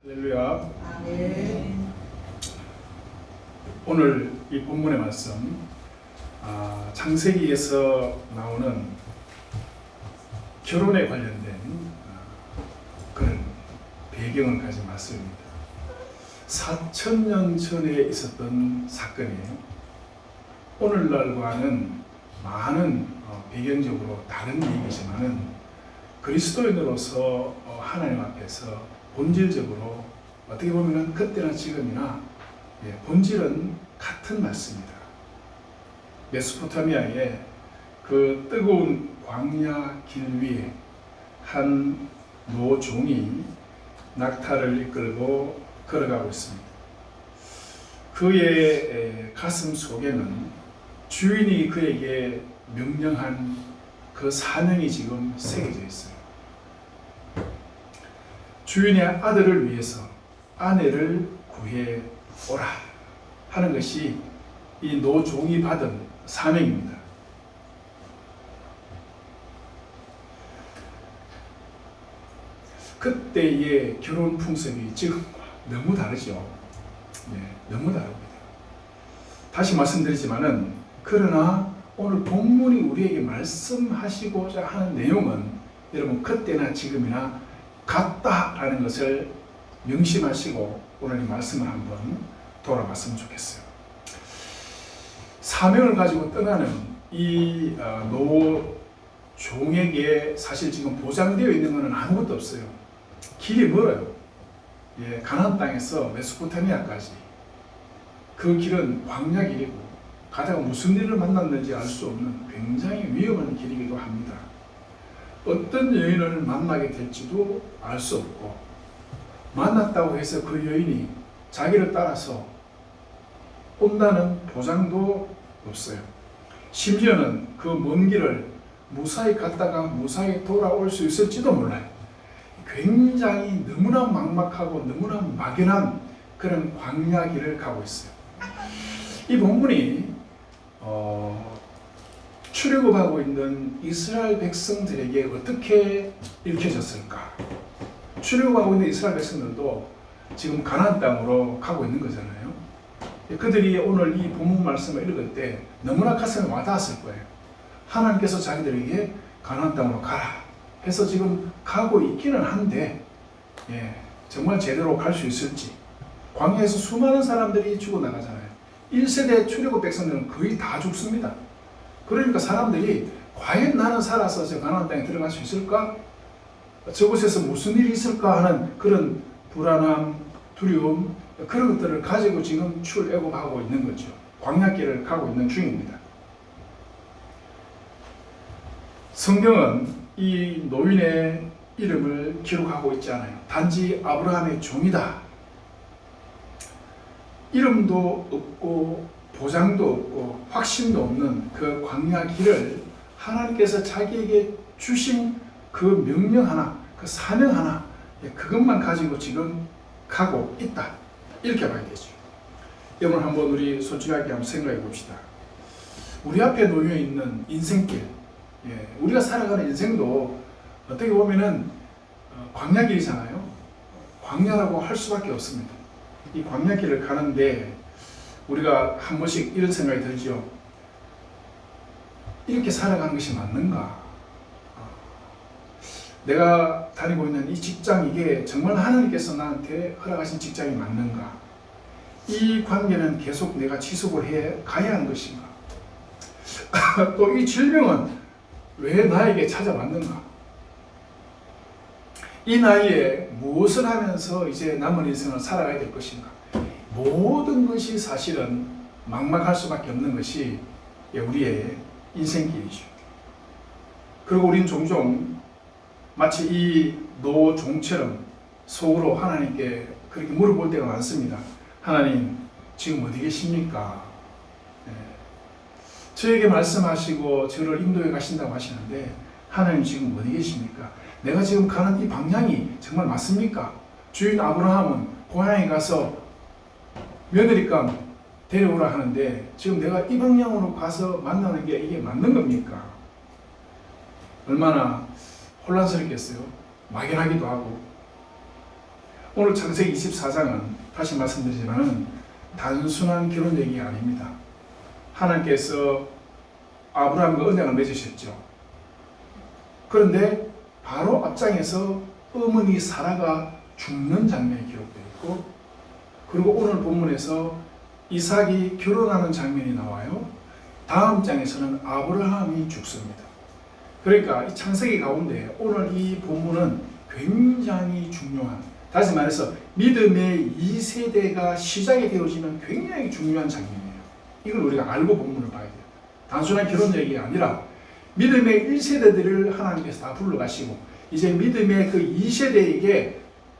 할렐루야. 아멘. 오늘 이 본문의 말씀 창세기에서 나오는 결혼에 관련된 그런 배경을 가진 말씀입니다. 4,000년 전에 있었던 사건이에요. 오늘날과는 많은 배경적으로 다른 얘기지만은 그리스도인으로서 하나님 앞에서 본질적으로 어떻게 보면 그때나 지금이나 본질은 같은 말씀입니다. 메소포타미아의 그 뜨거운 광야 길 위에 한 노종이 낙타를 이끌고 걸어가고 있습니다. 그의 가슴 속에는 주인이 그에게 명령한 그 사명이 지금 새겨져 있어요. 주인의 아들을 위해서 아내를 구해 오라 하는 것이 이 노종이 받은 사명입니다. 그때의 결혼 풍습이 지금 너무 다르죠. 너무 다릅니다. 다시 말씀드리지만은 그러나 오늘 본문이 우리에게 말씀하시고자 하는 내용은 여러분 그때나 지금이나 같다라는 것을 명심하시고 오늘 이 말씀을 한번 돌아봤으면 좋겠어요. 사명을 가지고 떠나는 이 노종에게 사실 지금 보장되어 있는 것은 아무것도 없어요. 길이 멀어요. 가나안 땅에서 메소포타미아까지 그 길은 광야 길이고 가다가 무슨 일을 만났는지 알 수 없는 굉장히 위험한 길이기도 합니다. 어떤 여인을 만나게 될지도 알 수 없고 만났다고 해서 그 여인이 자기를 따라서 온다는 보장도 없어요. 심지어는 그 먼 길을 무사히 갔다가 무사히 돌아올 수 있을지도 몰라요. 굉장히 너무나 막막하고 너무나 막연한 그런 광야 길을 가고 있어요. 이 본문이 출애굽하고 있는 이스라엘 백성들에게 어떻게 읽혀졌을까? 출애굽하고 있는 이스라엘 백성들도 지금 가나안 땅으로 가고 있는 거잖아요. 그들이 오늘 이 본문 말씀을 읽을 때 너무나 가슴에 와닿았을 거예요. 하나님께서 자기들에게 가나안 땅으로 가라 해서 지금 가고 있기는 한데 정말 제대로 갈 수 있을지. 광야에서 수많은 사람들이 죽어나가잖아요. 1세대 출애굽 백성들은 거의 다 죽습니다. 그러니까 사람들이 과연 나는 살아서 저 가나안 땅에 들어갈 수 있을까? 저곳에서 무슨 일이 있을까 하는 그런 불안함, 두려움, 그런 것들을 가지고 지금 출애굽하고 있는 거죠. 광야길을 가고 있는 중입니다. 성경은 이 노인의 이름을 기록하고 있지 않아요. 단지 아브라함의 종이다. 이름도 없고 보장도 없고 확신도 없는 그 광야 길을 하나님께서 자기에게 주신 그 명령 하나, 그 사명 하나, 그것만 가지고 지금 가고 있다. 이렇게 봐야 되죠. 여러분 한번 우리 솔직하게 한번 생각해 봅시다. 우리 앞에 놓여 있는 인생길, 우리가 살아가는 인생도 어떻게 보면은 광야 길이잖아요. 광야라고 할 수밖에 없습니다. 이 광야 길을 가는데 우리가 한 번씩 이런 생각이 들죠. 이렇게 살아가는 것이 맞는가? 내가 다니고 있는 이 직장, 이게 정말 하나님께서 나한테 허락하신 직장이 맞는가? 이 관계는 계속 내가 지속을 해 가야 하는 것인가? 또 이 질병은 왜 나에게 찾아왔는가? 이 나이에 무엇을 하면서 이제 남은 인생을 살아가야 될 것인가? 모든 것이 사실은 막막할 수밖에 없는 것이 우리의 인생길이죠. 그리고 우린 종종 마치 이 노종처럼 속으로 하나님께 그렇게 물어볼 때가 많습니다. 하나님, 지금 어디 계십니까? 저에게 말씀하시고 저를 인도해 가신다고 하시는데 하나님 지금 어디 계십니까? 내가 지금 가는 이 방향이 정말 맞습니까? 주인 아브라함은 고향에 가서 며느리감 데려오라 하는데 지금 내가 이 방향으로 가서 만나는 게 이게 맞는 겁니까? 얼마나 혼란스럽겠어요. 막연하기도 하고 오늘 창세기 24장은 다시 말씀드리지만 단순한 결혼 얘기가 아닙니다. 하나님께서 아브라함과 언약을 맺으셨죠. 그런데 바로 앞장에서 어머니 사라가 죽는 장면이 기록되어 있고, 그리고 오늘 본문에서 이삭이 결혼하는 장면이 나와요. 다음 장에서는 아브라함이 죽습니다. 그러니까 이 창세기 가운데 오늘 이 본문은 굉장히 중요한, 다시 말해서 믿음의 2세대가 시작이 되어지는 굉장히 중요한 장면이에요. 이걸 우리가 알고 본문을 봐야 돼요. 단순한 결혼 얘기가 아니라 믿음의 1세대들을 하나님께서 다 불러가시고 이제 믿음의 그 2세대에게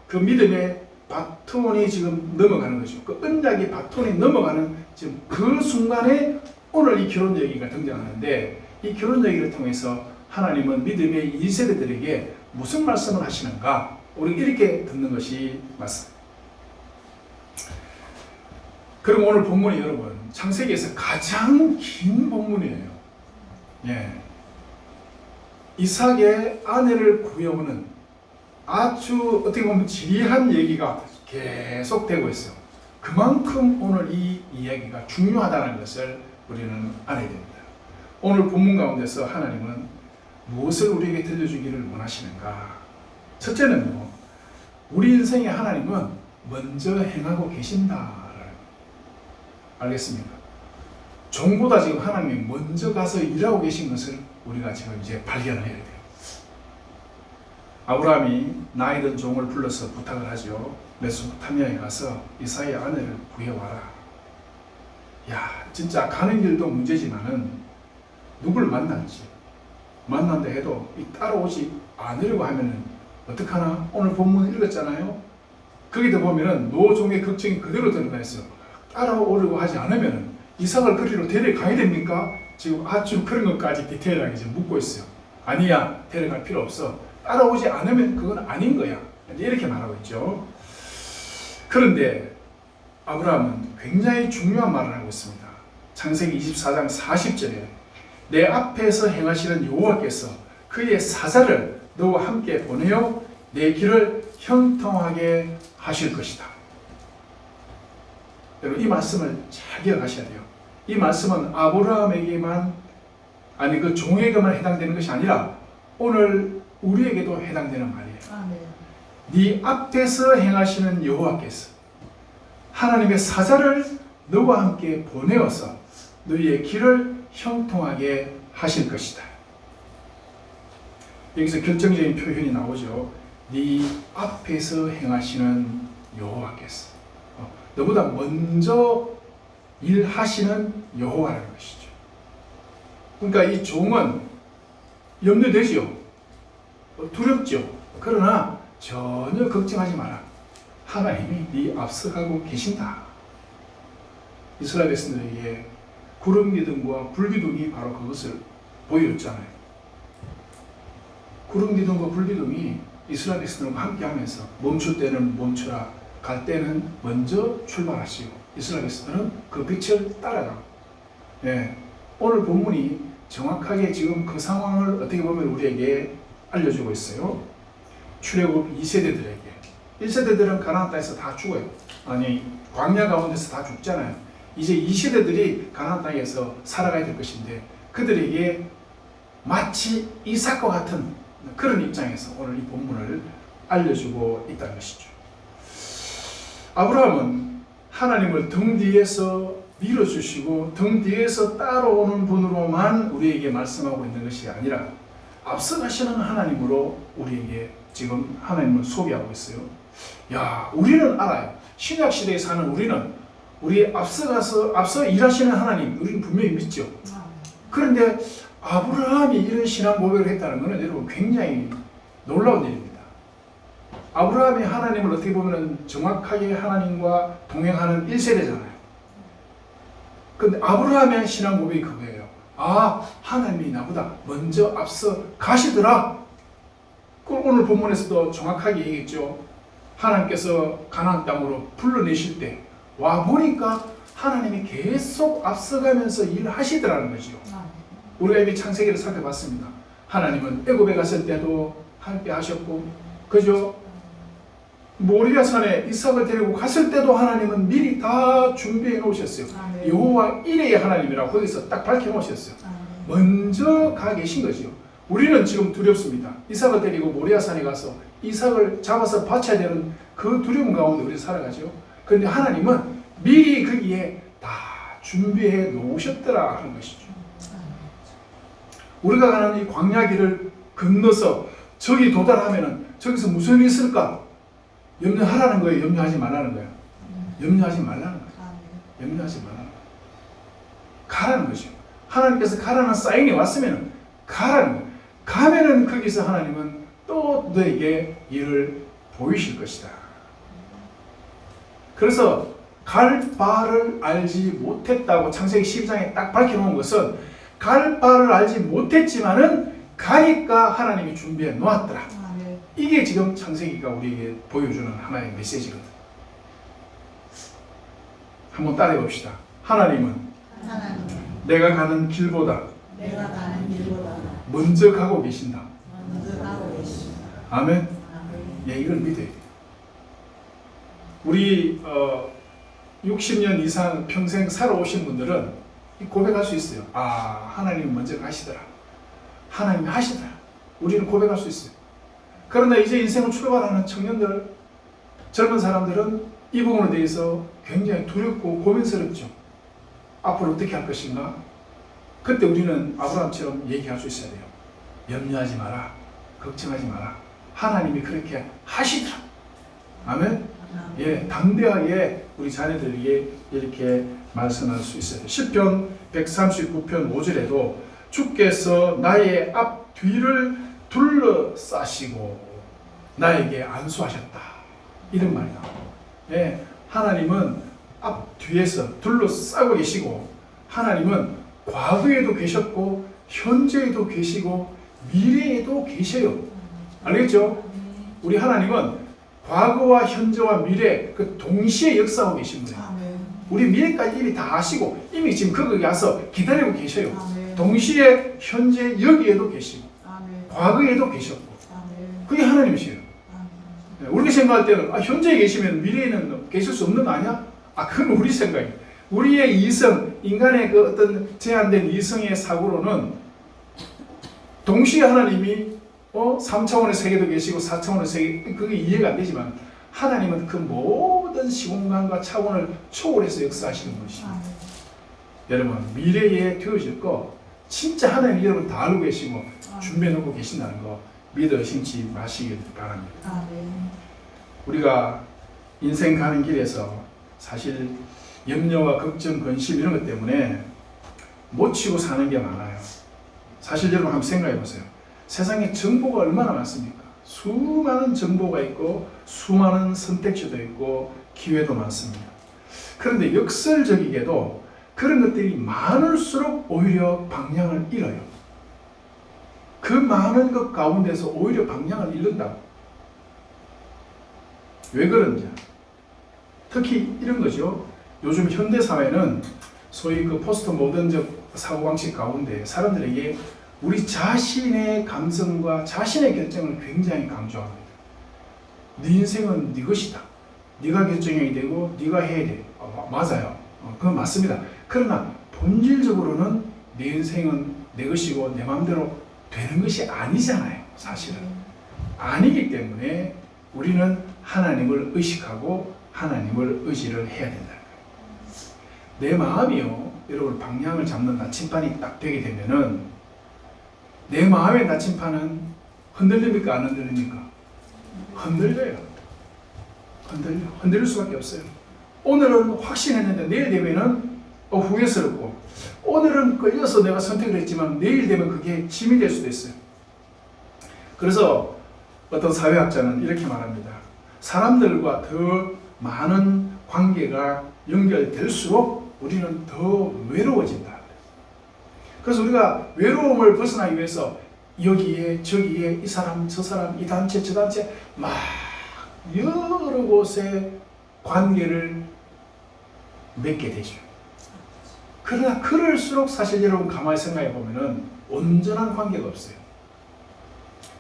그 믿음의 바톤이 지금 넘어가는 거죠. 그 언약의 바톤이 넘어가는 지금 그 순간에 오늘 이 결혼 얘기가 등장하는데, 이 결혼 얘기를 통해서 하나님은 믿음의 2세대들에게 무슨 말씀을 하시는가, 우리 이렇게 듣는 것이 맞습니다. 그럼 오늘 본문이 여러분 창세기에서 가장 긴 본문이에요. 예. 이삭의 아내를 구해오는 아주 어떻게 보면 지리한 얘기가 계속되고 있어요. 그만큼 오늘 이 이야기가 중요하다는 것을 우리는 알아야 됩니다. 오늘 본문 가운데서 하나님은 무엇을 우리에게 들려주기를 원하시는가? 첫째는요, 우리 인생에 하나님은 먼저 행하고 계신다. 알겠습니까? 종보다 지금 하나님이 먼저 가서 일하고 계신 것을 우리가 지금 이제 발견을 해야 돼요. 아브라함이 나이든 종을 불러서 부탁을 하죠. 메소포타미아에 가서 이삭의 아내를 구해와라. 야, 진짜 가는 길도 문제지만은 누굴 만난지, 만난다 해도 이 따라오지 않으려고 하면은 어떡하나? 오늘 본문 읽었잖아요. 거기도 보면은 노종의 걱정이 그대로 드러나 있어요. 따라오려고 하지 않으면은 이삭을 그리로 데려가야 됩니까? 지금 아주 그런 것까지 디테일하게 지금 묻고 있어요. 아니야, 데려갈 필요 없어. 따라오지 않으면 그건 아닌 거야. 이렇게 말하고 있죠. 그런데 아브라함은 굉장히 중요한 말을 하고 있습니다. 창세기 24장 40절에 내 앞에서 행하시는 여호와께서 그의 사자를 너와 함께 보내어 내 길을 형통하게 하실 것이다. 여러분, 이 말씀을 잘 기억하셔야 돼요. 이 말씀은 아브라함에게만, 아니 그 종에게만 해당되는 것이 아니라 오늘 우리에게도 해당되는 말이에요. 네 앞에서 행하시는 여호와께서 하나님의 사자를 너와 함께 보내어서 너희의 길을 형통하게 하실 것이다. 여기서 결정적인 표현이 나오죠. 네 앞에서 행하시는 여호와께서, 너보다 먼저 일하시는 여호와라는 것이죠. 그러니까 이 종은 염려되지요. 두렵죠. 그러나 전혀 걱정하지 마라. 하나님이 네 앞서가고 계신다. 이스라엘 백성들에게 구름 기둥과 불 기둥이 바로 그것을 보여줬잖아요. 구름 기둥과 불 기둥이 이스라엘 백성들과 함께하면서 멈출 때는 멈추라, 갈 때는 먼저 출발하시고 이스라엘 백성들은 그 빛을 따라가고. 예, 오늘 본문이 정확하게 지금 그 상황을 어떻게 보면 우리에게 알려주고 있어요. 출애굽 2세대들에게. 1세대들은 가나안 땅에서 다 죽어요. 아니 광야 가운데서 다 죽잖아요. 이제 2세대들이 가나안 땅에서 살아가야 될 것인데 그들에게 마치 이삭과 같은 그런 입장에서 오늘 이 본문을 알려주고 있다는 것이죠. 아브라함은 하나님을 등 뒤에서 밀어주시고 등 뒤에서 따라오는 분으로만 우리에게 말씀하고 있는 것이 아니라 앞서가시는 하나님으로 우리에게 지금 하나님을 소개하고 있어요. 야, 우리는 알아요. 신약시대에 사는 우리는 우리 앞서 일하시는 하나님, 우리는 분명히 믿죠. 그런데 아브라함이 이런 신앙 고백을 했다는 것은 여러분 굉장히 놀라운 일입니다. 아브라함이 하나님을 어떻게 보면 정확하게 하나님과 동행하는 1세대잖아요. 근데 아브라함의 신앙 고백이 그거예요. 아, 하나님이 나보다 먼저 앞서 가시더라. 오늘 본문에서도 정확하게 얘기했죠. 하나님께서 가나안 땅으로 불러내실 때 와 보니까 하나님이 계속 앞서가면서 일을 하시더라는 거죠. 우리가 이미 창세기를 살펴봤습니다. 하나님은 애굽에 갔을 때도 함께 하셨고, 그죠? 모리아 산에 이삭을 데리고 갔을 때도 하나님은 미리 다 준비해 놓으셨어요. 여호와 이레의 하나님이라고 거기서 딱 밝혀 놓으셨어요. 먼저 가 계신 거죠. 우리는 지금 두렵습니다. 이삭을 데리고 모리아 산에 가서 이삭을 잡아서 바쳐야 되는 그 두려움 가운데 우리 살아가죠. 그런데 하나님은 미리 거기에 다 준비해 놓으셨더라 하는 것이죠. 우리가 가는 이 광야 길을 건너서 저기 도달하면은 저기서 무슨 일이 있을까? 염려하라는 거예요? 염려하지 말라는 거예요? 염려하지 말라는 거예요. 염려하지 말라는 거예요. 가라는 거죠. 하나님께서 가라는 사인이 왔으면 가라는 거예요. 가면은 거기서 하나님은 또 너에게 일을 보이실 것이다. 그래서 갈 바를 알지 못했다고 창세기 12장에 딱 밝혀놓은 것은 갈 바를 알지 못했지만은 가니까 하나님이 준비해 놓았더라. 이게 지금 창세기가 우리에게 보여주는 하나의 메시지거든. 한번 따라해 봅시다. 하나님은 내가 가는 길보다 먼저 가고 계신다. 아멘. 예, 이걸 믿어야 돼. 우리 60년 이상 평생 살아오신 분들은 고백할 수 있어요. 아, 하나님이 먼저 가시더라. 하나님이 하시더라. 우리는 고백할 수 있어요. 그러나 이제 인생을 출발하는 청년들, 젊은 사람들은 이 부분에 대해서 굉장히 두렵고 고민스럽죠. 앞으로 어떻게 할 것인가? 그때 우리는 아브라함처럼 얘기할 수 있어야 돼요. 염려하지 마라. 걱정하지 마라. 하나님이 그렇게 하시더라. 아멘? 예, 담대하게 우리 자녀들에게 이렇게 말씀할 수 있어요. 시편 139편 5절에도 주께서 나의 앞 뒤를 둘러싸시고 나에게 안수하셨다. 이런 말이 나와요. 예, 하나님은 앞 뒤에서 둘러싸고 계시고 하나님은 과거에도 계셨고 현재에도 계시고 미래에도 계셔요. 알겠죠? 우리 하나님은 과거와 현재와 미래 그 동시에 역사하고 계신 거예요. 우리 미래까지 이미 다 아시고 이미 지금 거기 가서 기다리고 계셔요. 동시에 현재 여기에도 계시고 과거에도 계셨고 그게 하나님이시에요. 우리가 생각할 때는 현재에 계시면 미래에는 계실 수 없는 거 아니야? 그건 우리 생각이에요. 우리의 이성, 인간의 그 어떤 제한된 이성의 사고로는 동시에 하나님이 3차원의 세계도 계시고 4차원의 세계, 그게 이해가 안 되지만 하나님은 그 모든 시공간과 차원을 초월해서 역사하시는 분이십니다. 여러분, 미래에 되어질 거 진짜 하나님 여러분 다 알고 계시고 준비해 놓고 계신다는 거 믿어 의심치 마시길 바랍니다. 우리가 인생 가는 길에서 사실 염려와 걱정, 근심 이런 것 때문에 못 치고 사는 게 많아요. 사실 여러분 한번 생각해 보세요. 세상에 정보가 얼마나 많습니까? 수많은 정보가 있고 수많은 선택지도 있고 기회도 많습니다. 그런데 역설적이게도 그런 것들이 많을수록 오히려 방향을 잃어요. 그 많은 것 가운데서 오히려 방향을 잃는다. 왜 그런지. 특히 이런 거죠. 요즘 현대사회는 소위 그 포스트 모던적 사고방식 가운데 사람들에게 우리 자신의 감성과 자신의 결정을 굉장히 강조합니다. 네 인생은 네 것이다. 네가 결정해야 되고 네가 해야 돼. 맞아요. 그건 맞습니다. 그러나 본질적으로는 내 인생은 내 것이고 내 마음대로 되는 것이 아니잖아요. 사실은. 아니기 때문에 우리는 하나님을 의식하고 하나님을 의지를 해야 된다. 내 마음이요, 여러분 방향을 잡는 나침반이 딱 되게 되면은 내 마음의 나침반은 흔들립니까? 안 흔들립니까? 흔들려요. 흔들릴 수밖에 없어요. 오늘은 확신했는데 내일 되면은 후회스럽고, 오늘은 끌려서 내가 선택을 했지만 내일 되면 그게 짐이 될 수도 있어요. 그래서 어떤 사회학자는 이렇게 말합니다. 사람들과 더 많은 관계가 연결될수록 우리는 더 외로워진다. 그래서 우리가 외로움을 벗어나기 위해서 여기에 저기에 이 사람 저 사람 이 단체 저 단체 막 여러 곳에 관계를 맺게 되죠. 그러나 그럴수록 사실 여러분 가만히 생각해 보면은 온전한 관계가 없어요.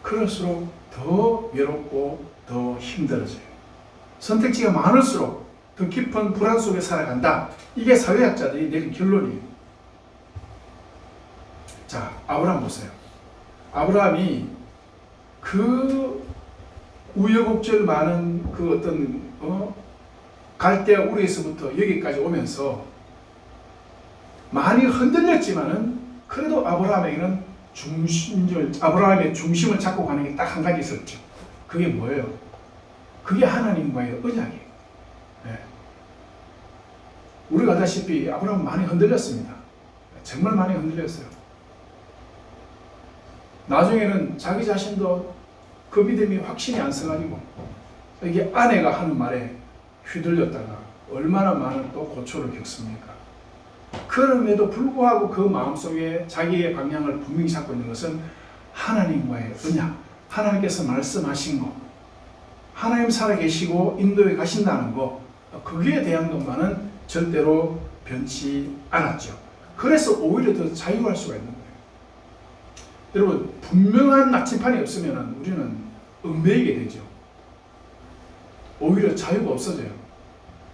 그럴수록 더 외롭고 더 힘들어져요. 선택지가 많을수록 더 깊은 불안 속에 살아간다. 이게 사회학자들이 내린 결론이에요. 자, 아브라함 보세요. 아브라함이 그 우여곡절 많은 그 어떤 갈대아 우르에서부터 여기까지 오면서 많이 흔들렸지만은 그래도 아브라함에게는 아브라함의 중심을 잡고 가는 게 딱 한 가지 있었죠. 그게 뭐예요? 그게 하나님과의 언약이에요. 네. 우리가 알다시피 아브라함 많이 흔들렸습니다. 정말 많이 흔들렸어요. 나중에는 자기 자신도 그 믿음이 확신이 안 서가지고 이게 아내가 하는 말에 휘둘렸다가 얼마나 많은 또 고초를 겪습니까? 그럼에도 불구하고 그 마음속에 자기의 방향을 분명히 잡고 있는 것은 하나님과의 언약, 하나님께서 말씀하신 것, 하나님 살아계시고 인도에 가신다는 것, 거기에 대한 것만은 절대로 변치 않았죠. 그래서 오히려 더 자유할 수가 있는 거예요. 여러분, 분명한 나침판이 없으면 우리는 얽매이게 되죠. 오히려 자유가 없어져요.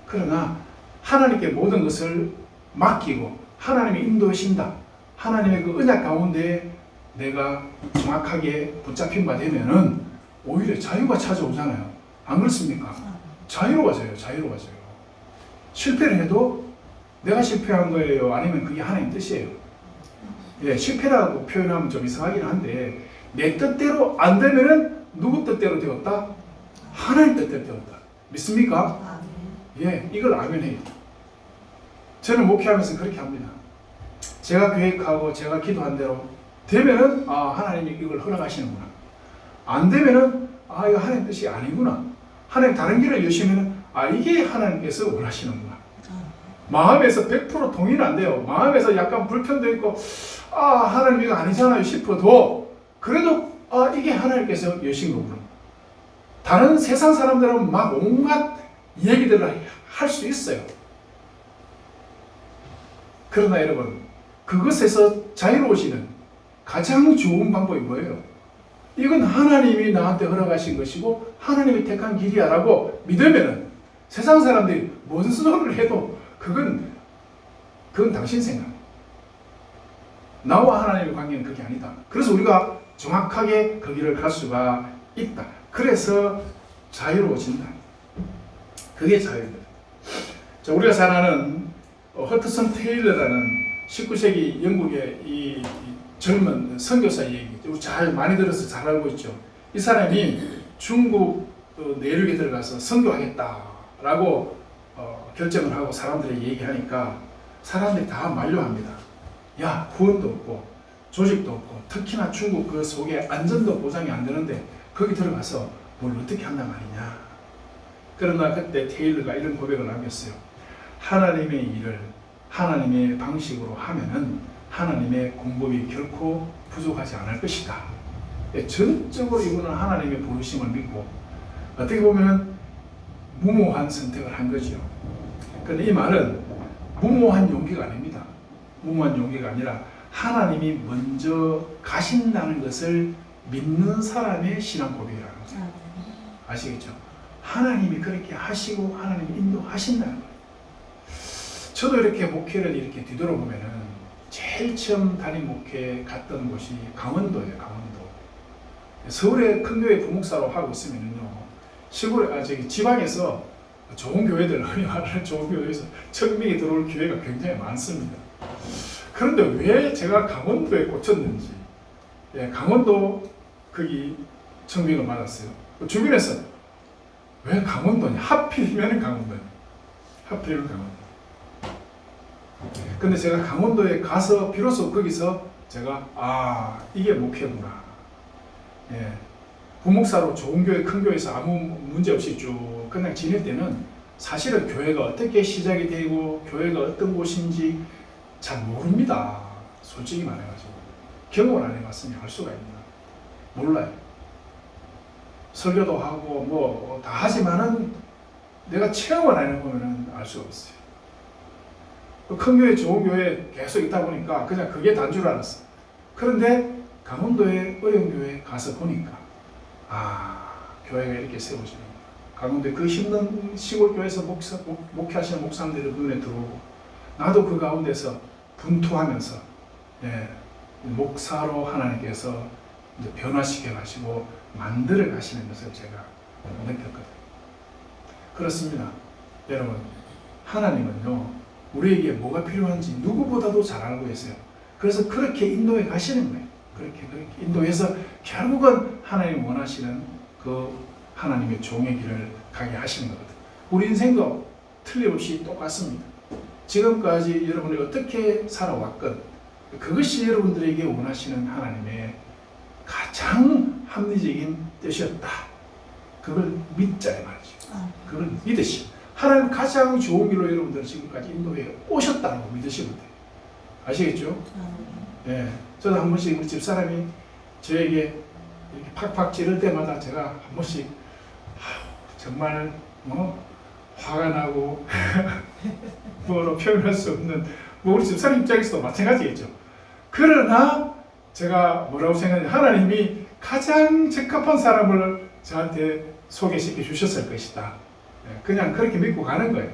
그러나 하나님께 모든 것을 맡기고 하나님이 인도하신다. 하나님의 그 언약 가운데 내가 정확하게 붙잡힌 바 되면은 오히려 자유가 찾아오잖아요. 안 그렇습니까? 자유로워져요. 자유로워져요. 실패를 해도 내가 실패한 거예요? 아니면 그게 하나님 뜻이에요? 예, 실패라고 표현하면 좀 이상하긴 한데 내 뜻대로 안 되면은 누구 뜻대로 되었다? 하나님 뜻대로 되었다. 믿습니까? 예, 이걸 알면 해요. 저는 목회하면서 그렇게 합니다. 제가 계획하고 제가 기도한 대로 되면은 하나님이 이걸 허락하시는구나. 안 되면은 이거 하나님 뜻이 아니구나. 하나님 다른 길을 여시면은 이게 하나님께서 원하시는구나. 마음에서 100% 동의는 안 돼요. 마음에서 약간 불편도 있고 하나님 이거 아니잖아요 싶어도 그래도 이게 하나님께서 여신 거구나. 다른 세상 사람들은 막 온갖 얘기들을 할 수 있어요. 그러나 여러분, 그것에서 자유로우시는 가장 좋은 방법이 뭐예요? 이건 하나님이 나한테 허락하신 것이고 하나님이 택한 길이야 라고 믿으면은 세상 사람들이 무슨 소리를 해도 그건 당신 생각. 나와 하나님의 관계는 그게 아니다. 그래서 우리가 정확하게 그 길을 갈 수가 있다. 그래서 자유로워진다. 그게 자유입니다. 자, 우리가 잘 아는 허트슨 테일러라는 19세기 영국의 이 젊은 선교사 얘기, 우리 잘 많이 들어서 잘 알고 있죠. 이 사람이 중국 내륙에 들어가서 선교하겠다라고 결정을 하고 사람들에게 얘기하니까 사람들이 다 만류합니다. 야, 후원도 없고 조직도 없고 특히나 중국 그 속에 안전도 보장이 안 되는데 거기 들어가서 뭘 어떻게 한단 말이냐. 그러나 그때 테일러가 이런 고백을 남겼어요. 하나님의 일을 하나님의 방식으로 하면은 하나님의 공급이 결코 부족하지 않을 것이다. 전적으로 이분은 하나님의 부르심을 믿고 어떻게 보면은 무모한 선택을 한 거죠. 그런데 이 말은 무모한 용기가 아닙니다. 무모한 용기가 아니라 하나님이 먼저 가신다는 것을 믿는 사람의 신앙 고백이라는 거죠. 아시겠죠? 하나님이 그렇게 하시고 하나님이 인도하신다는 거예요. 저도 이렇게 목회를 이렇게 뒤돌아보면은 제일 처음 담임 목회 갔던 곳이 강원도예요. 강원도. 서울에 큰 교회 부목사로 하고 있으면은요, 시골에 지방에서 좋은 교회들, 흔히 말하는 좋은 교회에서 청명이 들어올 교회가 굉장히 많습니다. 그런데 왜 제가 강원도에 꽂혔는지, 강원도 거기 청명을 받았어요. 주변에서 왜 강원도냐? 하필이면 강원도냐? 하필이면 강원도. 근데 제가 강원도에 가서 비로소 거기서 제가 이게 목회구나. 부목사로 좋은 교회, 큰 교회에서 아무 문제 없이 쭉 그냥 지낼 때는 사실은 교회가 어떻게 시작이 되고 교회가 어떤 곳인지 잘 모릅니다. 솔직히 말해가지고 경험을 안 해봤으니 알 수가 있나? 몰라요. 설교도 하고 뭐 다 하지만은 내가 체험을 안 해보면은 알 수가 없어요. 큰 교회, 좋은 교회 계속 있다 보니까 그냥 그게 단 줄 알았어. 그런데 강원도의 어려운 교회에 가서 보니까 교회가 이렇게 세워지는 거야. 가운데 그 힘든 시골 교회에서 목회하시는 목사님들의 눈에 들어오고 나도 그 가운데서 분투하면서 목사로 하나님께서 이제 변화시켜 가시고 만들어 가시는 것을 제가 느꼈거든요. 그렇습니다. 여러분, 하나님은요 우리에게 뭐가 필요한지 누구보다도 잘 알고 계세요. 그래서 그렇게 인도해 가시는 거예요. 그렇게 인도해서 결국은 하나님 원하시는 그 하나님의 종의 길을 가게 하시는 거거든요. 우리 인생도 틀림없이 똑같습니다. 지금까지 여러분이 어떻게 살아왔건 그것이 여러분들에게 원하시는 하나님의 가장 합리적인 뜻이었다. 그걸 믿자 이 말이죠. 그걸 믿으시오. 하나님 가장 좋은 길로 여러분들을 지금까지 인도해 오셨다고 믿으시면 돼요. 아시겠죠? 네. 저도 한 번씩 우리 집사람이 저에게 이렇게 팍팍 찌를 때마다 제가 한 번씩 정말 화가 나고 뭐로 표현할 수 없는 우리 집사람 입장에서도 마찬가지겠죠. 그러나 제가 뭐라고 생각하냐, 하나님이 가장 적합한 사람을 저한테 소개시켜 주셨을 것이다. 그냥 그렇게 믿고 가는 거예요.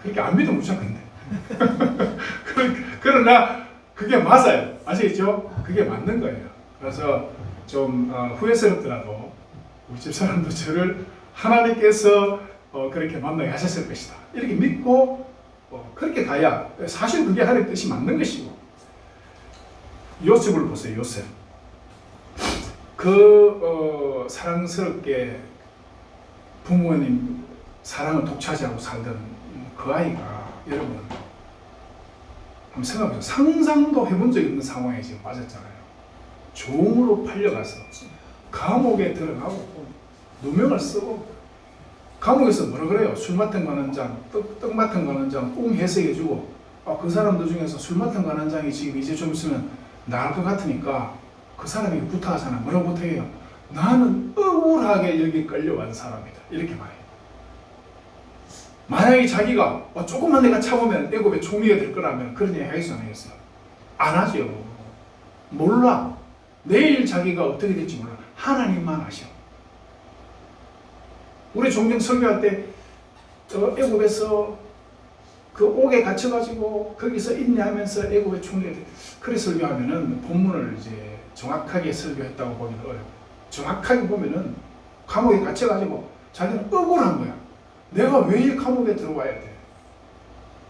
그렇게 안 믿으면 무조건데. 그러나 그게 맞아요. 아시겠죠? 그게 맞는 거예요. 그래서 좀 후회스럽더라도 우리 집사람도 저를 하나님께서 그렇게 만나게 하셨을 것이다. 이렇게 믿고 그렇게 가야 사실 그게 하나님의 뜻이 맞는 것이고. 요셉을 보세요. 요셉. 사랑스럽게 부모님 사랑을 독차지하고 살던 그 아이가 여러분 한번 생각해보세요. 상상도 해본 적이 없는 상황에 지금 빠졌잖아요. 종으로 팔려가서 감옥에 들어가고 누명을 쓰고 감옥에서 뭐라 그래요? 술 맡은 거 한 잔, 떡 맡은 거 한 잔, 꽁 해석해주고 그 사람들 중에서 술 맡은 거 한 잔이 지금 이제 좀 있으면 나을 것 같으니까 그 사람이 부탁하잖아. 뭐라고 부탁해요? 나는 억울하게 여기 끌려온 사람이다. 이렇게 말해요. 만약에 자기가 조금만 내가 참으면 애굽의 총리가 될 거라면 그런 얘기 하겠어 안 하겠어요? 안 하죠. 몰라. 내일 자기가 어떻게 될지 몰라. 하나님만 아셔. 우리 종종 설교할 때 애굽에서 그 옥에 갇혀가지고 거기서 인내하면서 애굽의 총리가 돼. 그래 설교하면은 본문을 이제 정확하게 설교했다고 보기는 어려워. 정확하게 보면은 감옥에 갇혀가지고 자기는 억울한 거야. 내가 왜 이 감옥에 들어와야 돼?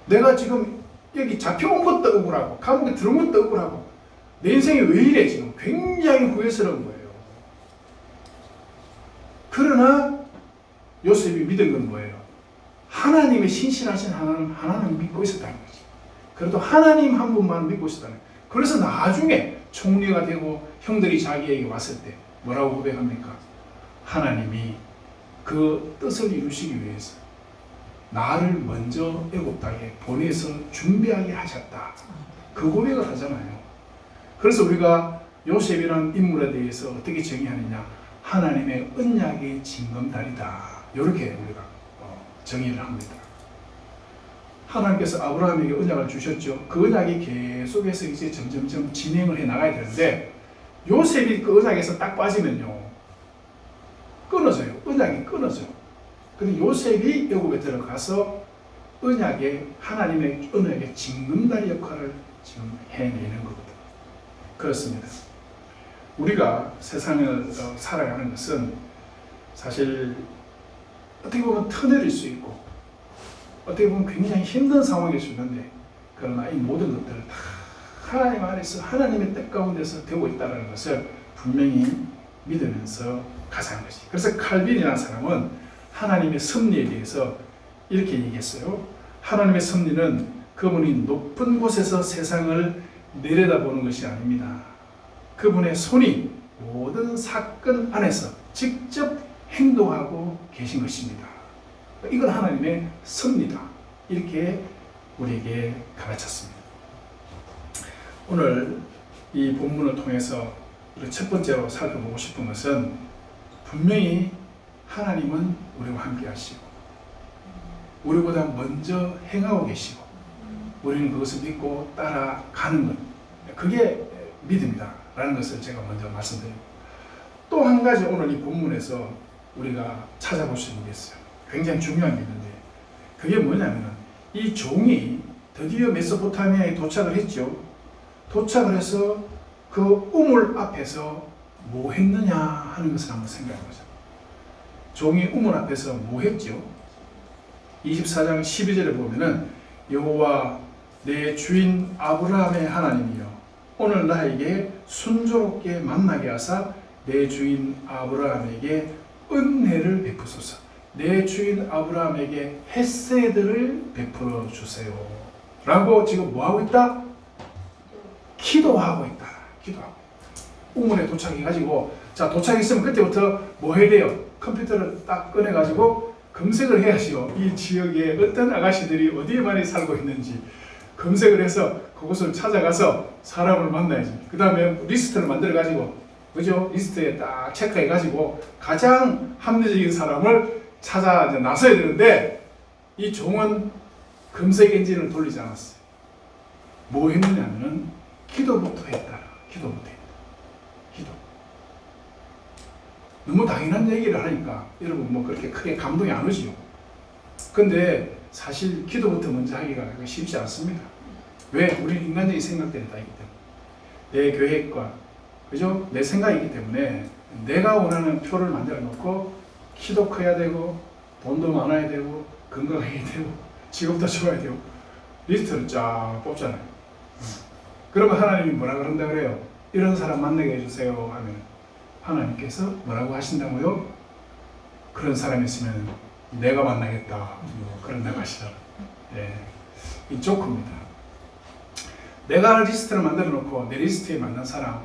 내가 지금 여기 잡혀온 것도 억울하고 감옥에 들어온 것도 억울하고 내 인생이 왜 이래 지금 굉장히 후회스러운 거예요. 그러나 요셉이 믿은 건 뭐예요? 하나님의 신실하신 하나님 믿고 있었다는 거지. 그래도 하나님 한 분만 믿고 있었다는 거예요. 그래서 나중에 총리가 되고 형들이 자기에게 왔을 때 뭐라고 고백합니까? 하나님이 그 뜻을 이루시기 위해서 나를 먼저 애굽 땅에 보내서 준비하게 하셨다. 그 고백을 하잖아요. 그래서 우리가 요셉이라는 인물에 대해서 어떻게 정의하느냐? 하나님의 언약의 징검다리다. 이렇게 우리가 정의를 합니다. 하나님께서 아브라함에게 언약을 주셨죠. 그 언약이 계속해서 이제 점점점 진행을 해 나가야 되는데 요셉이 그 언약에서 딱 빠지면요 끊어져요. 언약이 끊어져요. 근데 요셉이 애굽에 들어가서 하나님의 언약의 징검다리 역할을 지금 해내는 거거든요. 그렇습니다. 우리가 세상을 살아가는 것은 사실 어떻게 보면 터널일 수 있고 어떻게 보면 굉장히 힘든 상황일 수 있는데 그러나 이 모든 것들을 다 하나님 안에서 하나님의 뜻 가운데서 되고 있다는 것을 분명히 믿으면서 가사한 것이. 그래서 칼빈이라는 사람은 하나님의 섭리에 대해서 이렇게 얘기했어요. 하나님의 섭리는 그분이 높은 곳에서 세상을 내려다보는 것이 아닙니다. 그분의 손이 모든 사건 안에서 직접 행동하고 계신 것입니다. 이건 하나님의 섭리다. 이렇게 우리에게 가르쳤습니다. 오늘 이 본문을 통해서 첫 번째로 살펴보고 싶은 것은 분명히 하나님은 우리와 함께 하시고 우리보다 먼저 행하고 계시고 우리는 그것을 믿고 따라가는 것, 그게 믿음이다 라는 것을 제가 먼저 말씀드리고 또 한 가지 오늘 이 본문에서 우리가 찾아볼 수 있는 게 있어요. 굉장히 중요한 게 있는데 그게 뭐냐면 이 종이 드디어 메소포타미아에 도착을 했죠. 도착을 해서 그 우물 앞에서 뭐 했느냐 하는 것을 한번 생각해 보자. 종이 우물 앞에서 뭐 했죠? 24장 12절에 보면은 여호와 내 주인 아브라함의 하나님이여 오늘 나에게 순조롭게 만나게 하사 내 주인 아브라함에게 은혜를 베푸소서. 내 주인 아브라함에게 헤세드를 베풀어 주세요. 라고 지금 뭐 하고 있다? 기도하고 있다. 기도하고. 우물에 도착해가지고 자 도착했으면 그때부터 뭐 해야 돼요? 컴퓨터를 딱 꺼내가지고 검색을 해야지요. 이 지역에 어떤 아가씨들이 어디에 많이 살고 있는지 검색을 해서 그곳을 찾아가서 사람을 만나야지. 그 다음에 리스트를 만들어가지고 그죠? 리스트에 딱 체크해가지고 가장 합리적인 사람을 찾아 나서야 되는데 이 종은 검색 엔진을 돌리지 않았어요. 뭐 했느냐면은 기도부터 했다. 기도부터 했다. 기도. 너무 당연한 얘기를 하니까 여러분 뭐 그렇게 크게 감동이 안 오지요. 근데 사실 기도부터 먼저 하기가 쉽지 않습니다. 왜? 우리는 인간적인 생각들이 다 있기 때문에. 내 계획과 그죠? 내 생각이기 때문에 내가 원하는 표를 만들어 놓고 키도 커야 되고 돈도 많아야 되고 건강해야 되고 직업도 좋아야 되고 리스트를 쫙 뽑잖아요. 그러면 하나님이 뭐라 그런다 그래요? 이런 사람 만나게 해주세요 하면 하나님께서 뭐라고 하신다고요? 그런 사람이 있으면 내가 만나겠다 그런다고 하시더라고요. 예, 이 조크입니다. 내가 리스트를 만들어 놓고 내 리스트에 맞는 사람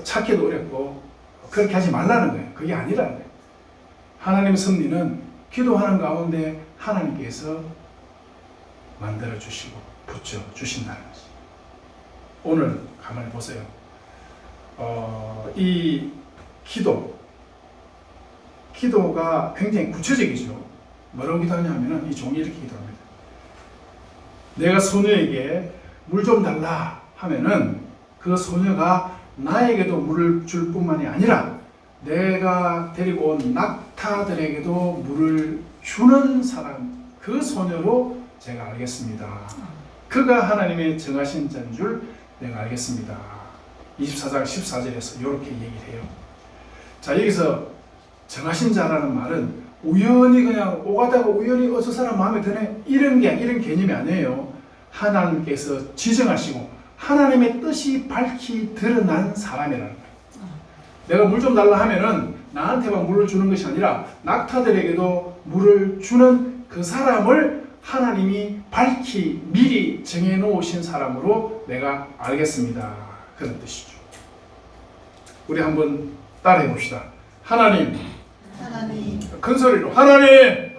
찾기도 어렵고 그렇게 하지 말라는 거예요. 그게 아니라는 거예요. 하나님의 섭리는 기도하는 가운데 하나님께서 만들어 주시고 붙여 주신다는 거죠. 오늘 가만히 보세요. 이 기도가 굉장히 구체적이죠. 뭐라고 기도하냐면은 이 종이 이렇게 기도합니다. 내가 소녀에게 물 좀 달라 하면은 그 소녀가 나에게도 물을 줄 뿐만이 아니라 내가 데리고 온 낙타들에게도 물을 주는 사람, 그 소녀로 제가 알겠습니다. 그가 하나님의 정하신 자인 줄 내가 알겠습니다. 24장 14절에서 이렇게 얘기를 해요. 자, 여기서 정하신 자라는 말은 우연히 그냥 오가다가 우연히 저 사람 마음에 드네 이런 개념이 아니에요. 하나님께서 지정하시고 하나님의 뜻이 밝히 드러난 사람이라는 거예요. 내가 물 좀 달라 하면은 나한테만 물을 주는 것이 아니라 낙타들에게도 물을 주는 그 사람을 하나님이 밝히 미리 정해놓으신 사람으로 내가 알겠습니다. 그런 뜻이죠. 우리 한번 따라해 봅시다. 하나님, 큰 소리로 하나님,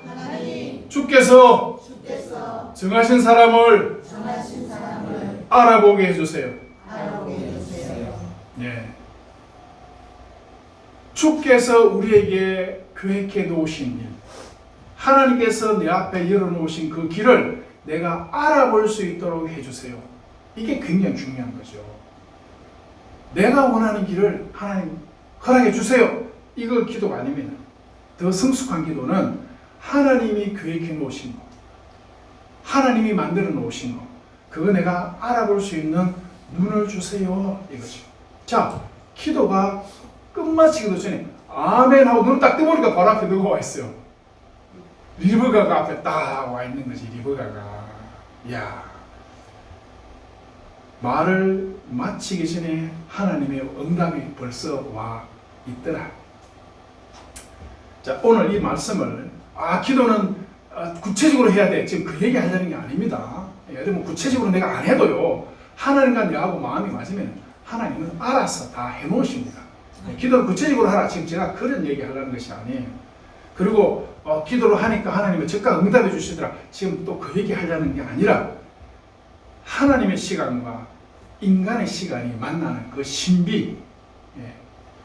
주께서 정하신 사람을 알아보게 해주세요. 예. 주께서 우리에게 계획해 놓으신 일, 하나님께서 내 앞에 열어놓으신 그 길을 내가 알아볼 수 있도록 해주세요. 이게 굉장히 중요한 거죠. 내가 원하는 길을 하나님 허락해 주세요. 이거 기도가 아닙니다. 더 성숙한 기도는 하나님이 계획해 놓으신 거, 하나님이 만들어 놓으신 거, 그거 내가 알아볼 수 있는 눈을 주세요. 이거죠. 자, 기도가 끝마치기도 전에 아멘 하고 눈을 딱 뜨보니까 바로 앞에 누가 와 있어요. 리브가가 앞에 딱 와 있는 거지. 리브가가. 이야, 말을 마치기 전에 하나님의 응답이 벌써 와 있더라. 자, 오늘 이 말씀을 기도는 구체적으로 해야 돼. 지금 그 얘기 하려는 게 아닙니다. 여러분 구체적으로 내가 안 해도요. 하나님과 내하고 마음이 맞으면 하나님은 알아서 다 해놓으십니다. 기도를 구체적으로 하라. 지금 제가 그런 얘기 하려는 것이 아니에요. 그리고 기도를 하니까 하나님은 즉각 응답해 주시더라. 지금 또 그 얘기 하려는 게 아니라 하나님의 시간과 인간의 시간이 만나는 그 신비.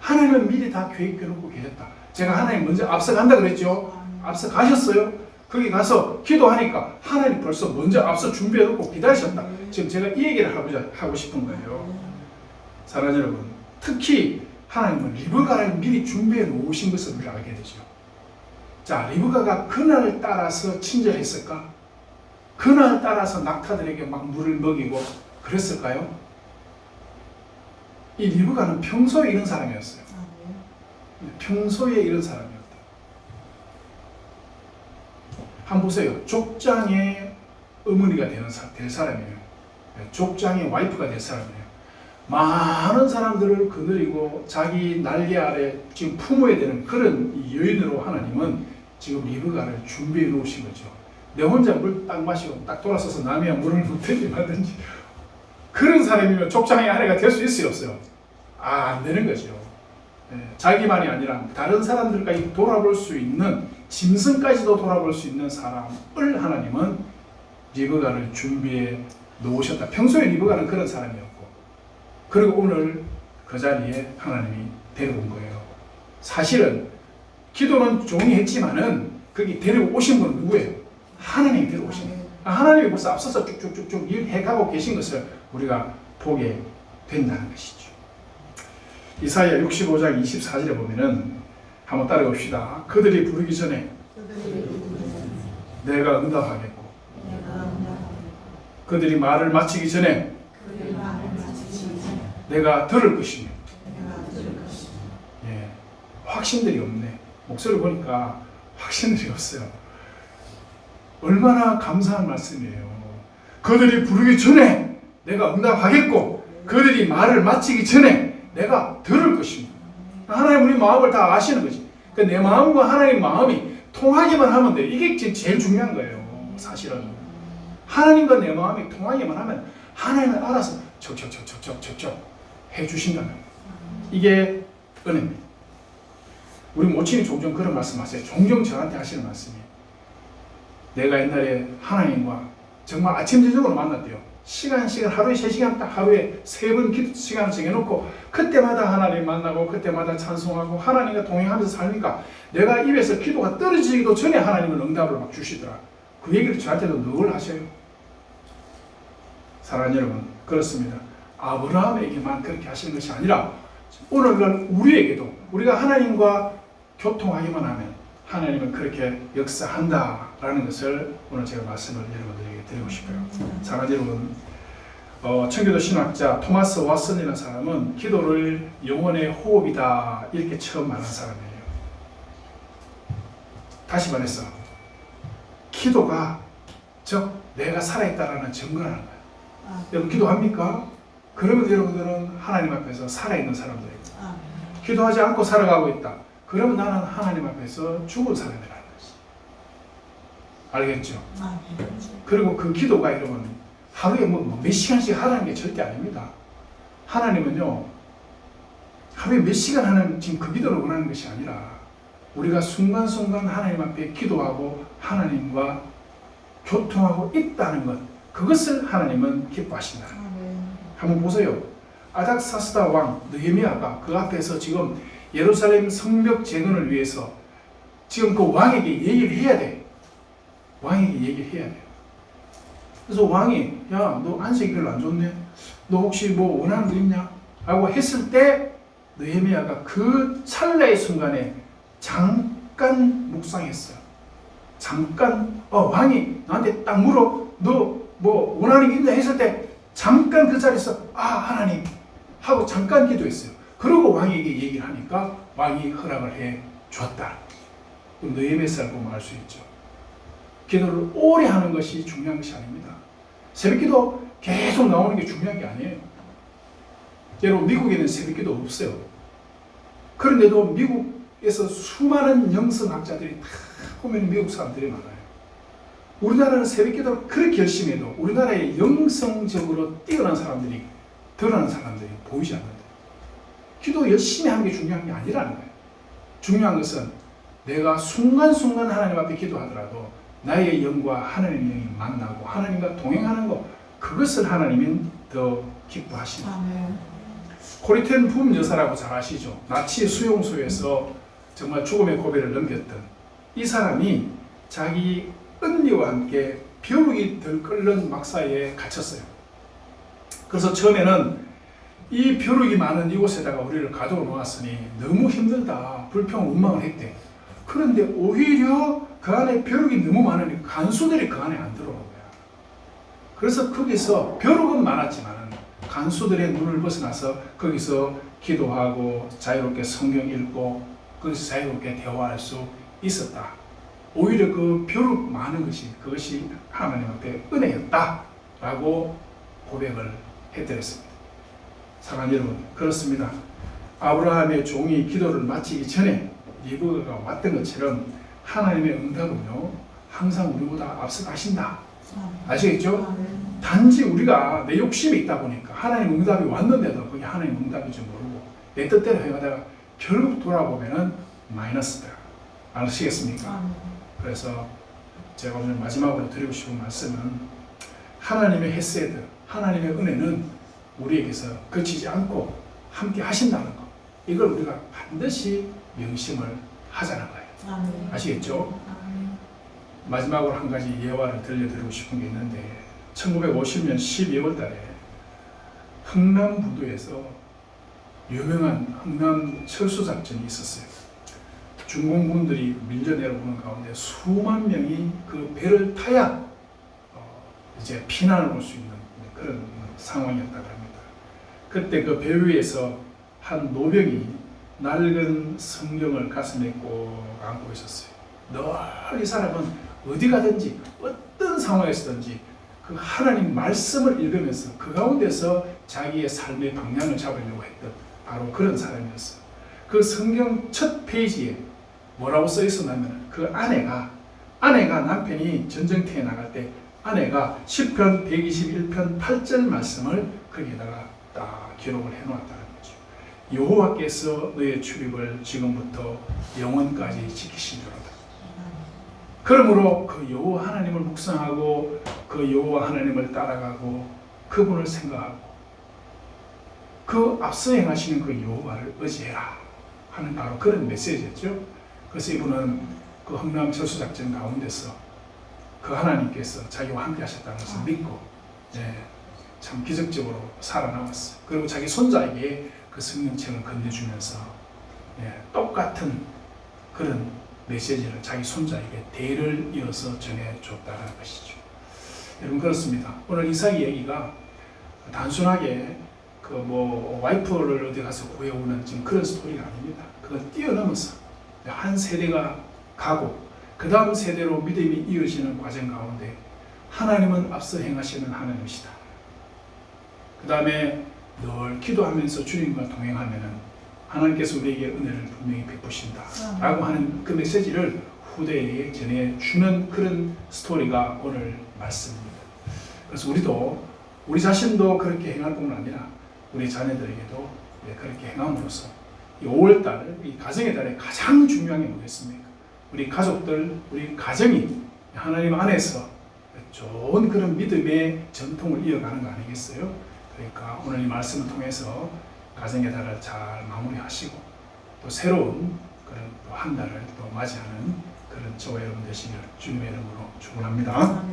하나님은 미리 다 계획해 놓고 계셨다. 제가 하나님 먼저 앞서 간다 그랬죠. 앞서 가셨어요. 거기 가서 기도하니까 하나님 벌써 먼저 앞서 준비해 놓고 기다리셨다. 지금 제가 이 얘기를 하고 싶은 거예요. 사랑하는 여러분, 특히 하나님은 리브가를 미리 준비해 놓으신 것을 우리가 알게 되죠. 자, 리브가가 그날을 따라서 친절했을까? 그날 따라서 낙타들에게 막 물을 먹이고 그랬을까요? 이 리브가는 평소에 이런 사람이었어요. 평소에 이런 사람이었다. 한번 보세요. 족장의 어머니가 될 사람이에요. 족장의 와이프가 될 사람이에요. 많은 사람들을 거느리고 자기 날개 아래 지금 품어야 되는 그런 여인으로 하나님은 지금 리브가를 준비해 놓으신 거죠. 내 혼자 물 딱 마시고 딱 돌아서서 남이야 물을 묻든지 말든지 그런 사람이면 족장의 아내가 될 수 있어요, 없어요? 안 되는 거죠. 자기만이 아니라 다른 사람들까지 돌아볼 수 있는, 짐승까지도 돌아볼 수 있는 사람을 하나님은 리브가를 준비해 놓으셨다. 평소에 리브가는 그런 사람이었고, 그리고 오늘 그 자리에 하나님이 데려온 거예요. 사실은 기도는 종이 했지만은 거기 데리고 오신 분은 누구예요? 하나님이 데려오신 거예요. 하나님이 벌써 앞서서 쭉쭉쭉쭉 일해가고 계신 것을 우리가 보게 된다는 것이죠. 이사야 65장 24절에 보면은 한번 따라봅시다. 그들이 부르기 전에 내가 응답하겠고, 그들이 말을 마치기 전에 내가 들을 것이며. 예, 확신들이 없네. 목소리를 보니까 확신들이 없어요. 얼마나 감사한 말씀이에요. 그들이 부르기 전에 내가 응답하겠고, 그들이 말을 마치기 전에 내가 들을 것입니다. 하나님 우리 마음을 다 아시는 거지. 내 마음과 하나님 마음이 통하기만 하면 돼. 이게 제일 중요한 거예요. 사실은 하나님과 내 마음이 통하기만 하면 하나님은 알아서 척척척척척척 해주신다는 거예요. 이게 은혜입니다. 우리 모친이 종종 그런 말씀하세요. 종종 저한테 하시는 말씀이에요. 내가 옛날에 하나님과 정말 아침 저녁으로 만났대요. 시간 하루에 3시간 딱 하루에 3번 기도 시간을 정해놓고 그때마다 하나님 만나고 그때마다 찬송하고 하나님과 동행하면서 살니까 내가 입에서 기도가 떨어지기도 전에 하나님은 응답을 막 주시더라. 그 얘기를 저한테도 늘 하셔요. 사랑하는 여러분, 그렇습니다. 아브라함에게만 그렇게 하시는 것이 아니라 오늘날 우리에게도, 우리가 하나님과 교통하기만 하면 하나님은 그렇게 역사한다라는 것을 오늘 제가 말씀을 여러분들에게 드리고 싶어요. 사랑하는 여러분, 청교도 신학자 토마스 왓슨이라는 사람은 기도를 영혼의 호흡이다 이렇게 처음 말한 사람이에요. 다시 말해서 기도가 즉 내가 살아있다라는 증거라는 거예요. 여러분 기도합니까? 그러면 여러분들은 하나님 앞에서 살아있는 사람들이에요. 기도하지 않고 살아가고 있다. 그러면 나는 하나님 앞에서 죽은 사람이라는 거지. 알겠죠? 그리고 그 기도가 여러분 하루에 몇 시간씩 하라는 게 절대 아닙니다. 하나님은요 하루에 몇 시간 하는 지금 그 기도를 원하는 것이 아니라 우리가 순간순간 하나님 앞에 기도하고 하나님과 교통하고 있다는 것, 그것을 하나님은 기뻐하신다. 한번 보세요. 아닥사스다 왕 느헤미야가 그 앞에서 지금 예루살렘 성벽 재건을 위해서 지금 그 왕에게 얘기를 해야 돼. 왕에게 얘기를 해야 돼. 그래서 왕이 야, 너 안색이 별로 안 좋네. 너 혹시 뭐 원하는 거 있냐? 라고 했을 때 느헤미야가 그 찰나의 순간에 잠깐 묵상했어요. 잠깐 왕이 나한테 딱 물어. 너 뭐 원하는 게 있냐 했을 때 잠깐 그 자리에서 하나님 하고 잠깐 기도했어요. 그리고 왕에게 얘기를 하니까 왕이 허락을 해 줬다. 느헤미야를 보면 알 수 있죠. 기도를 오래 하는 것이 중요한 것이 아닙니다. 새벽기도 계속 나오는 게 중요한 게 아니에요. 여러분 미국에는 새벽기도 없어요. 그런데도 미국에서 수많은 영성학자들이 다 보면 미국 사람들이 많아요. 우리나라는 새벽기도를 그렇게 열심히 해도 우리나라의 영성적으로 뛰어난 사람들이 드러나는 사람들이 보이지 않는다. 기도 열심히 하는 게 중요한 게 아니라는 거예요. 중요한 것은 내가 순간순간 하나님 앞에 기도하더라도 나의 영과 하나님의 영이 만나고 하나님과 동행하는 것, 그것을 하나님은 더 기뻐하십니다. 코리텐 붐 여사라고 잘 아시죠? 나치 수용소에서 정말 죽음의 고비를 넘겼던 이 사람이 자기 언니와 함께 벼룩이 덜 끓는 막사에 갇혔어요. 그래서 처음에는 이 벼룩이 많은 이곳에다가 우리를 가두어 놓았으니 너무 힘들다, 불평, 원망을 했대. 그런데 오히려 그 안에 벼룩이 너무 많으니 간수들이 그 안에 안 들어오는 거야. 그래서 거기서 벼룩은 많았지만 간수들의 눈을 벗어나서 거기서 기도하고 자유롭게 성경 읽고 거기서 자유롭게 대화할 수 있었다. 오히려 그 벼룩 많은 것이 그것이 하나님 앞에 은혜였다라고 고백을 해드렸습니다. 사랑하는 여러분, 그렇습니다. 아브라함의 종이 기도를 마치기 전에 리브가가 왔던 것처럼 하나님의 응답은요 항상 우리보다 앞서 가신다. 아시겠죠? 단지 우리가 내 욕심이 있다 보니까 하나님 응답이 왔는데도 그게 하나님 응답인지 모르고 내 뜻대로 해가다가 결국 돌아보면은 마이너스다. 아시겠습니까? 그래서 제가 오늘 마지막으로 드리고 싶은 말씀은 하나님의 헤세드, 하나님의 은혜는 우리에게서 그치지 않고 함께 하신다는 것, 이걸 우리가 반드시 명심을 하자는 거예요. 아시겠죠? 마지막으로 한 가지 예화를 들려드리고 싶은 게 있는데 1950년 12월 달에 흥남부두에서 유명한 흥남 철수작전이 있었어요. 중공군들이 밀려 내려오는 가운데 수만 명이 그 배를 타야 이제 피난을 올 수 있는 그런 상황이었다고 합니다. 그때 그 배 위에서 한 노병이 낡은 성경을 가슴에 꼭 안고 있었어요. 늘 이 사람은 어디 가든지 어떤 상황에서든지 그 하나님 말씀을 읽으면서 그 가운데서 자기의 삶의 방향을 잡으려고 했던 바로 그런 사람이었어요. 그 성경 첫 페이지에 뭐라고 써 있었냐면 그 아내가 남편이 전쟁터에 나갈 때 아내가 시편 121편 8절 말씀을 거기에다가 딱 기록을 해놓았다는 거죠. 여호와께서 너의 출입을 지금부터 영원까지 지키시리로다. 그러므로 그 여호와 하나님을 묵상하고 그 여호와 하나님을 따라가고 그분을 생각하고 그 앞서 행하시는 그 여호와를 의지해라 하는 바로 그런 메시지였죠. 그래서 이분은 그 흥남 철수작전 가운데서 그 하나님께서 자기와 함께 하셨다는 것을 믿고 참 기적적으로 살아남았어요. 그리고 자기 손자에게 그 성경책을 건네주면서 똑같은 그런 메시지를 자기 손자에게 대를 이어서 전해줬다는 것이죠. 여러분, 그렇습니다. 오늘 이삭의 얘기가 단순하게 그 뭐 와이프를 어디 가서 구해오는 지금 그런 스토리가 아닙니다. 그건 뛰어넘어서 한 세대가 가고 그 다음 세대로 믿음이 이어지는 과정 가운데 하나님은 앞서 행하시는 하나님이시다. 그 다음에 늘 기도하면서 주님과 동행하면은 하나님께서 우리에게 은혜를 분명히 베푸신다 라고 하는 그 메시지를 후대에게 전해주는 그런 스토리가 오늘 말씀입니다. 그래서 우리도 우리 자신도 그렇게 행할 뿐만 아니라 우리 자녀들에게도 그렇게 행함으로써 이 5월달, 이 가정의 달에 가장 중요한 게 뭐겠습니까? 우리 가족들, 우리 가정이 하나님 안에서 좋은 그런 믿음의 전통을 이어가는 거 아니겠어요? 그러니까 오늘 이 말씀을 통해서 가정의 달을 잘 마무리하시고 또 새로운 그런 또 한 달을 또 맞이하는 그런 저와 여러분 되시기를 주님의 이름으로 축원합니다.